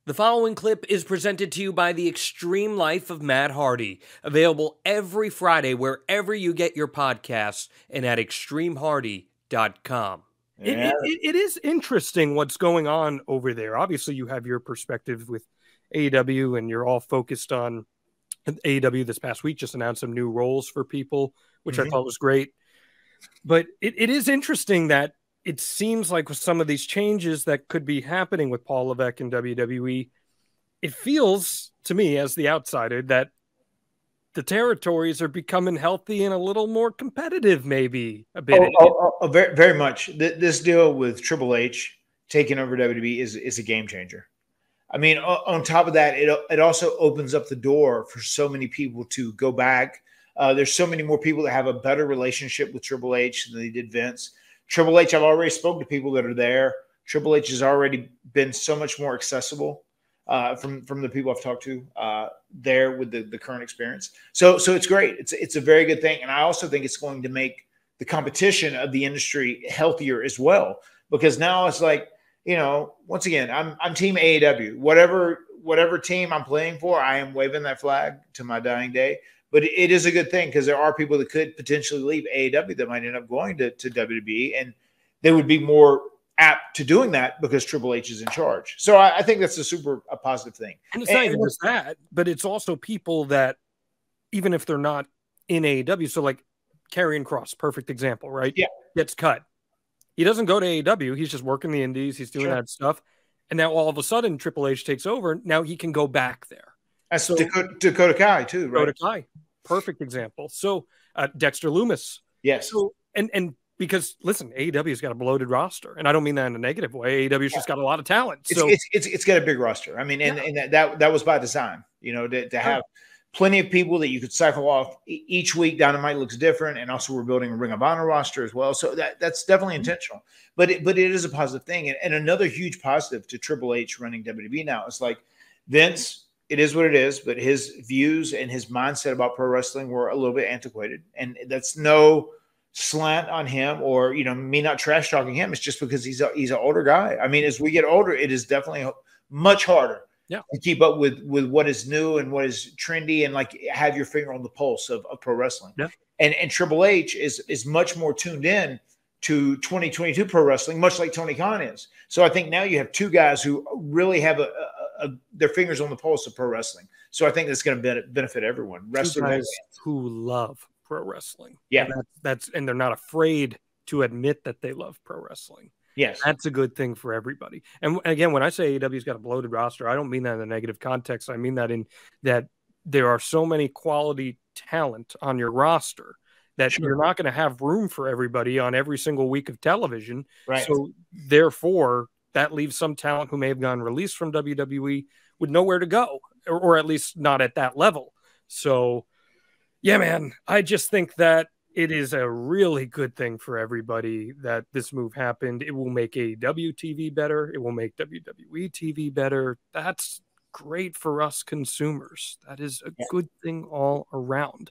The following clip is presented to you by The Extreme Life of Matt Hardy, available every Friday wherever you get your podcasts and at extremehardy.com. Yeah. It is interesting what's going on over there. Obviously, you have your perspective with AEW, and you're all focused on AEW. This past week just announced some new roles for people, which I thought was great. But it is interesting that it seems like with some of these changes that could be happening with Paul Levesque and WWE, it feels to me as the outsider that the territories are becoming healthy and a little more competitive, maybe a bit. Very, very much. This deal with Triple H taking over WWE is a game changer. I mean, on top of that, it also opens up the door for so many people to go back. There's so many more people that have a better relationship with Triple H than they did Vince. Triple H, I've already spoken to people that are there. Triple H has already been so much more accessible from the people I've talked to there with the current experience. So it's great. It's a very good thing. And I also think it's going to make the competition of the industry healthier as well, because now it's like, you know, once again, I'm team AEW. Whatever team I'm playing for, I am waving that flag to my dying day. But it is a good thing because there are people that could potentially leave AEW that might end up going to WWE, and they would be more apt to doing that because Triple H is in charge. So I think that's a positive thing. And it's not even just that, but it's also people that, even if they're not in AEW, so like Karrion Kross, perfect example, right? Yeah. Gets cut. He doesn't go to AEW. He's just working the indies. He's doing that stuff. And now all of a sudden Triple H takes over. Now he can go back there. That's Dakota Kai too, right? Dakota Kai, perfect example. So Dexter Lumis. Yes. So, and because listen, AEW's got a bloated roster, and I don't mean that in a negative way. AEW's just got a lot of talent. So it's got a big roster. I mean, and that was by design, you know, to have plenty of people that you could cycle off each week. Dynamite looks different, and also we're building a Ring of Honor roster as well. So that's definitely intentional, but it is a positive thing. And another huge positive to Triple H running WWE now is like Vince. It is what it is, but his views and his mindset about pro wrestling were a little bit antiquated, and that's no slant on him or, you know, me not trash talking him. It's just because he's an older guy. I mean, as we get older, it is definitely much harder to keep up with what is new and what is trendy, and like have your finger on the pulse of pro wrestling. Yeah. And Triple H is much more tuned in to 2022 pro wrestling, much like Tony Khan is. So I think now you have two guys who really have their fingers on the pulse of pro wrestling. So I think that's going to benefit everyone. Wrestlers guys who love pro wrestling. Yeah. And they're not afraid to admit that they love pro wrestling. Yes. That's a good thing for everybody. And again, when I say AEW's got a bloated roster, I don't mean that in a negative context. I mean that in that there are so many quality talent on your roster that you're not going to have room for everybody on every single week of television. Right. So therefore, that leaves some talent who may have gone released from WWE with nowhere to go, or at least not at that level. So, yeah, man, I just think that it is a really good thing for everybody that this move happened. It will make AEW TV better. It will make WWE TV better. That's great for us consumers. That is a good thing all around.